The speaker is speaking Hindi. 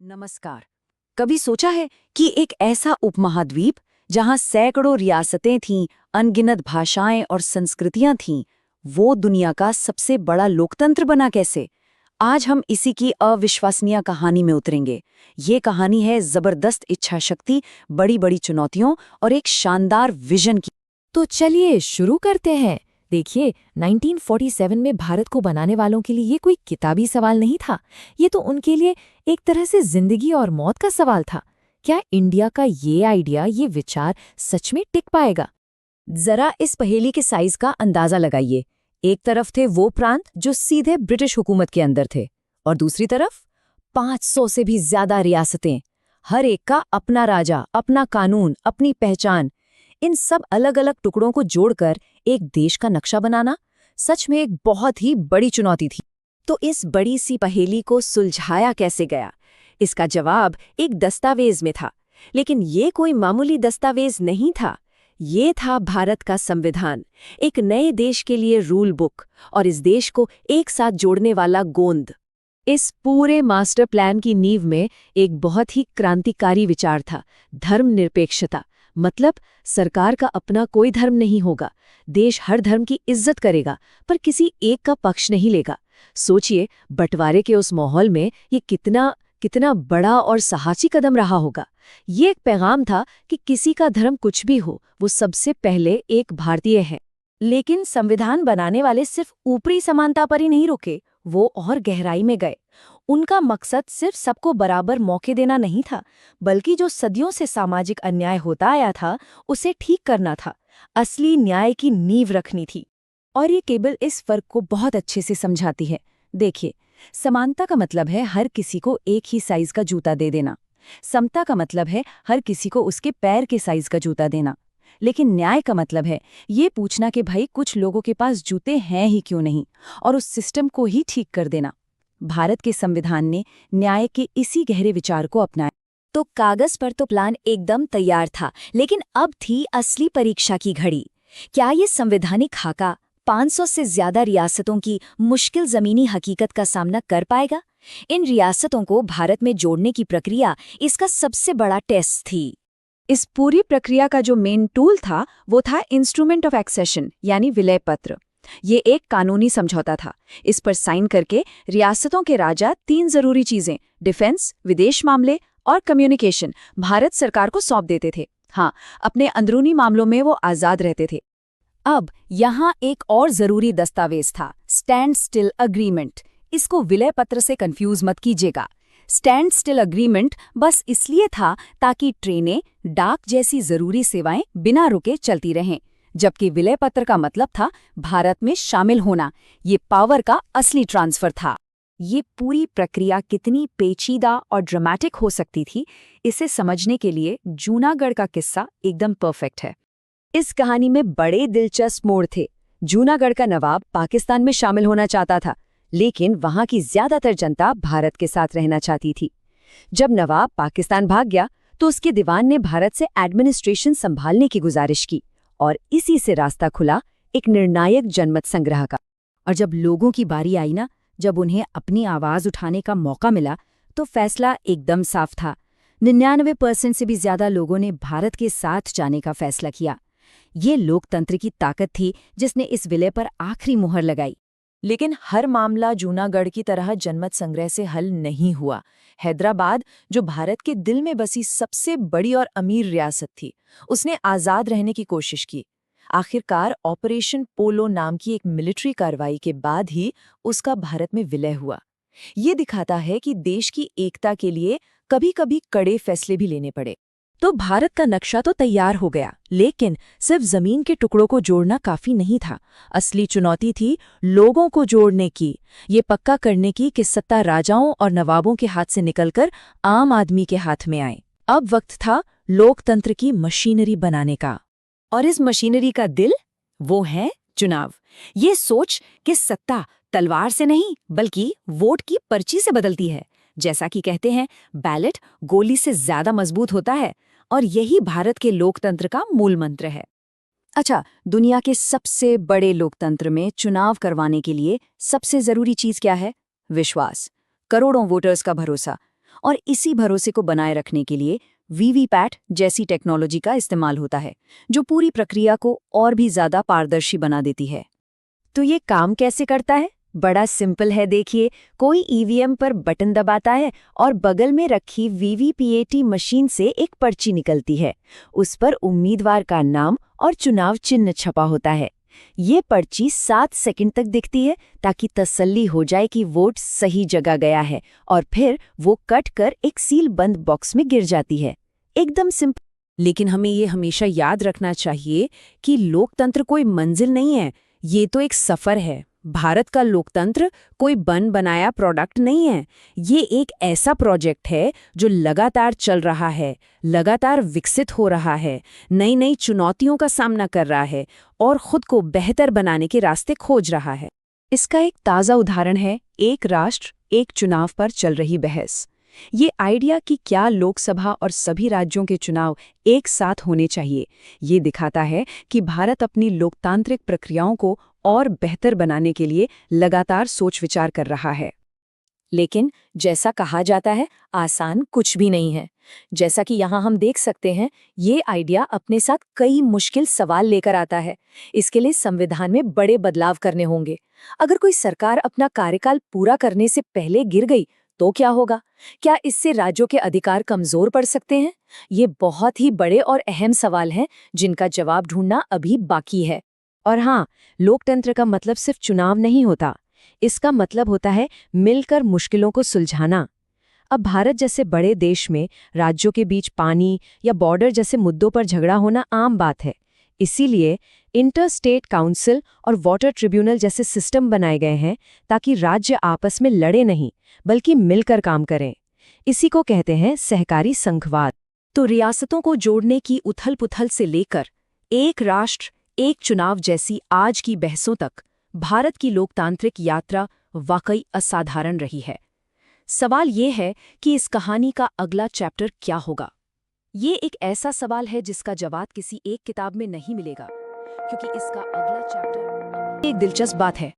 नमस्कार। कभी सोचा है कि एक ऐसा उपमहाद्वीप जहां सैकड़ों रियासतें थीं, अनगिनत भाषाएं और संस्कृतियां थीं, वो दुनिया का सबसे बड़ा लोकतंत्र बना कैसे? आज हम इसी की अविश्वसनीय कहानी में उतरेंगे। ये कहानी है जबरदस्त इच्छा शक्ति, बड़ी-बड़ी चुनौतियों और एक शानदार विजन की। तो चलिए शुरू करते हैं। देखिए, 1947 में भारत को बनाने वालों के लिए ये कोई किताबी सवाल नहीं था। ये तो उनके लिए एक तरह से जिंदगी और मौत का सवाल था। क्या इंडिया का ये आइडिया, ये विचार सच में टिक पाएगा? जरा इस पहेली के साइज का अंदाजा लगाइए। एक तरफ थे वो प्रांत जो सीधे ब्रिटिश हुकूमत के अंदर थे, और दूसरी तरफ 500 से भी ज्यादा रियासतें, हर एक का अपना राजा, अपना कानून, अपनी पहचान। इन सब अलग अलग टुकड़ों को जोड़कर एक देश का नक्शा बनाना सच में एक बहुत ही बड़ी चुनौती थी। तो इस बड़ी सी पहेली को सुलझाया कैसे गया? इसका जवाब एक दस्तावेज में था। लेकिन ये कोई मामूली दस्तावेज नहीं था। ये था भारत का संविधान, एक नए देश के लिए रूल बुक और इस देश को एक साथ जोड़ने वाला गोंद। इस पूरे मास्टर प्लान की नींव में एक बहुत ही क्रांतिकारी विचार था, धर्मनिरपेक्षता। मतलब सरकार का अपना कोई धर्म नहीं होगा, देश हर धर्म की इज्जत करेगा, पर किसी एक का पक्ष नहीं लेगा। सोचिए, बंटवारे के उस माहौल में ये कितना कितना बड़ा और साहसी कदम रहा होगा। ये एक पैगाम था कि किसी का धर्म कुछ भी हो, वो सबसे पहले एक भारतीय है। लेकिन संविधान बनाने वाले सिर्फ ऊपरी समानता पर ही नहीं रुके, वो और गहराई में गए। उनका मकसद सिर्फ सबको बराबर मौके देना नहीं था, बल्कि जो सदियों से सामाजिक अन्याय होता आया था, उसे ठीक करना था, असली न्याय की नींव रखनी थी। और ये केवल इस फर्क को बहुत अच्छे से समझाती है। देखिए, समानता का मतलब है हर किसी को एक ही साइज का जूता दे देना। समता का मतलब है हर किसी को उसके पैर के साइज का जूता देना। लेकिन न्याय का मतलब है ये पूछना कि भाई कुछ लोगों के पास जूते हैं ही क्यों नहीं, और उस सिस्टम को ही ठीक कर देना। भारत के संविधान ने न्याय के इसी गहरे विचार को अपनाया। तो कागज पर तो प्लान एकदम तैयार था, लेकिन अब थी असली परीक्षा की घड़ी। क्या ये संवैधानिक खाका 500 से ज्यादा रियासतों की मुश्किल जमीनी हकीकत का सामना कर पाएगा? इन रियासतों को भारत में जोड़ने की प्रक्रिया इसका सबसे बड़ा टेस्ट थी। इस पूरी प्रक्रिया का जो मेन टूल था वो था इंस्ट्रूमेंट ऑफ एक्सेशन, यानी विलय पत्र। ये एक कानूनी समझौता था। इस पर साइन करके रियासतों के राजा 3 जरूरी चीजें, डिफेंस, विदेश मामले और कम्युनिकेशन, भारत सरकार को सौंप देते थे। हाँ, अपने अंदरूनी मामलों में वो आजाद रहते थे। अब यहाँ एक और जरूरी दस्तावेज था, स्टैंड स्टिल अग्रीमेंट। इसको विलय पत्र से कंफ्यूज मत कीजिएगा। स्टैंड स्टिल अग्रीमेंट बस इसलिए था ताकि ट्रेनें, डाक जैसी जरूरी सेवाएं बिना रुके चलती रहें, जबकि विलय पत्र का मतलब था भारत में शामिल होना। ये पावर का असली ट्रांसफर था। ये पूरी प्रक्रिया कितनी पेचीदा और ड्रामेटिक हो सकती थी, इसे समझने के लिए जूनागढ़ का किस्सा एकदम परफेक्ट है। इस कहानी में बड़े दिलचस्प मोड़ थे। जूनागढ़ का नवाब पाकिस्तान में शामिल होना चाहता था, लेकिन वहां की ज्यादातर जनता भारत के साथ रहना चाहती थी। जब नवाब पाकिस्तान भाग गया तो उसके दीवान ने भारत से एडमिनिस्ट्रेशन संभालने की गुजारिश की, और इसी से रास्ता खुला एक निर्णायक जनमत संग्रह का। और जब लोगों की बारी आई ना, जब उन्हें अपनी आवाज उठाने का मौका मिला, तो फैसला एकदम साफ था। 99% से भी ज्यादा लोगों ने भारत के साथ जाने का फैसला किया। ये लोकतंत्र की ताकत थी जिसने इस विलय पर आखिरी मुहर लगाई। लेकिन हर मामला जूनागढ़ की तरह जनमत संग्रह से हल नहीं हुआ। हैदराबाद, जो भारत के दिल में बसी सबसे बड़ी और अमीर रियासत थी, उसने आजाद रहने की कोशिश की। आखिरकार ऑपरेशन पोलो नाम की एक मिलिट्री कार्रवाई के बाद ही उसका भारत में विलय हुआ। ये दिखाता है कि देश की एकता के लिए कभी-कभी कड़े फैसले भी लेने पड़े। तो भारत का नक्शा तो तैयार हो गया, लेकिन सिर्फ जमीन के टुकड़ों को जोड़ना काफी नहीं था। असली चुनौती थी लोगों को जोड़ने की, ये पक्का करने की कि सत्ता राजाओं और नवाबों के हाथ से निकलकर आम आदमी के हाथ में आए। अब वक्त था लोकतंत्र की मशीनरी बनाने का। और इस मशीनरी का दिल, वो है चुनाव। ये सोच कि सत्ता तलवार से नहीं बल्कि वोट की पर्ची से बदलती है। जैसा कि कहते हैं, बैलेट गोली से ज्यादा मजबूत होता है, और यही भारत के लोकतंत्र का मूल मंत्र है। अच्छा, दुनिया के सबसे बड़े लोकतंत्र में चुनाव करवाने के लिए सबसे जरूरी चीज क्या है? विश्वास, करोड़ों वोटर्स का भरोसा। और इसी भरोसे को बनाए रखने के लिए वीवीपैट जैसी टेक्नोलॉजी का इस्तेमाल होता है, जो पूरी प्रक्रिया को और भी ज्यादा पारदर्शी बना देती है। तो ये काम कैसे करता है? बड़ा सिंपल है, देखिए। कोई ईवीएम पर बटन दबाता है और बगल में रखी वीवीपीएटी मशीन से एक पर्ची निकलती है। उस पर उम्मीदवार का नाम और चुनाव चिन्ह छपा होता है। ये पर्ची 7 सेकंड तक दिखती है ताकि तसल्ली हो जाए कि वोट सही जगह गया है, और फिर वो कट कर एक सील बंद बॉक्स में गिर जाती है। एकदम सिंपल। लेकिन हमें ये हमेशा याद रखना चाहिए कि लोकतंत्र कोई मंजिल नहीं है, ये तो एक सफर है। भारत का लोकतंत्र कोई बन बनाया प्रोडक्ट नहीं है। ये एक ऐसा प्रोजेक्ट है जो लगातार चल रहा है, लगातार विकसित हो रहा है, नई नई चुनौतियों का सामना कर रहा है और खुद को बेहतर बनाने के रास्ते खोज रहा है। इसका एक ताज़ा उदाहरण है एक राष्ट्र एक चुनाव पर चल रही बहस। ये आइडिया कि क्या लोकसभा और सभी राज्यों के चुनाव एक साथ होने चाहिए, ये दिखाता है कि भारत अपनी लोकतांत्रिक प्रक्रियाओं को और बेहतर बनाने के लिए लगातार सोच विचार कर रहा है। लेकिन जैसा कहा जाता है, आसान कुछ भी नहीं है। जैसा कि यहाँ हम देख सकते हैं, ये आइडिया अपने साथ कई मुश्किल सवाल लेकर आता है। इसके लिए संविधान में बड़े बदलाव करने होंगे। अगर कोई सरकार अपना कार्यकाल पूरा करने से पहले गिर गई तो क्या होगा? क्या इससे राज्यों के अधिकार कमजोर पड़ सकते हैं? ये बहुत ही बड़े और अहम सवाल हैं जिनका जवाब ढूंढना अभी बाकी है। और हाँ, लोकतंत्र का मतलब सिर्फ चुनाव नहीं होता। इसका मतलब होता है मिलकर मुश्किलों को सुलझाना। अब भारत जैसे बड़े देश में राज्यों के बीच पानी या बॉर्डर जैसे मुद्दों पर झगड़ा होना आम बात है। इसीलिए इंटर स्टेट काउंसिल और वाटर ट्रिब्यूनल जैसे सिस्टम बनाए गए हैं ताकि राज्य आपस में लड़े नहीं, बल्कि मिलकर काम करें। इसी को कहते हैं सहकारी संघवाद। तो रियासतों को जोड़ने की उथल-पुथल से लेकर एक राष्ट्र एक चुनाव जैसी आज की बहसों तक भारत की लोकतांत्रिक यात्रा वाकई असाधारण रही है। सवाल ये है कि इस कहानी का अगला चैप्टर क्या होगा? ये एक ऐसा सवाल है जिसका जवाब किसी एक किताब में नहीं मिलेगा, क्योंकि इसका अगला चैप्टर एक दिलचस्प बात है।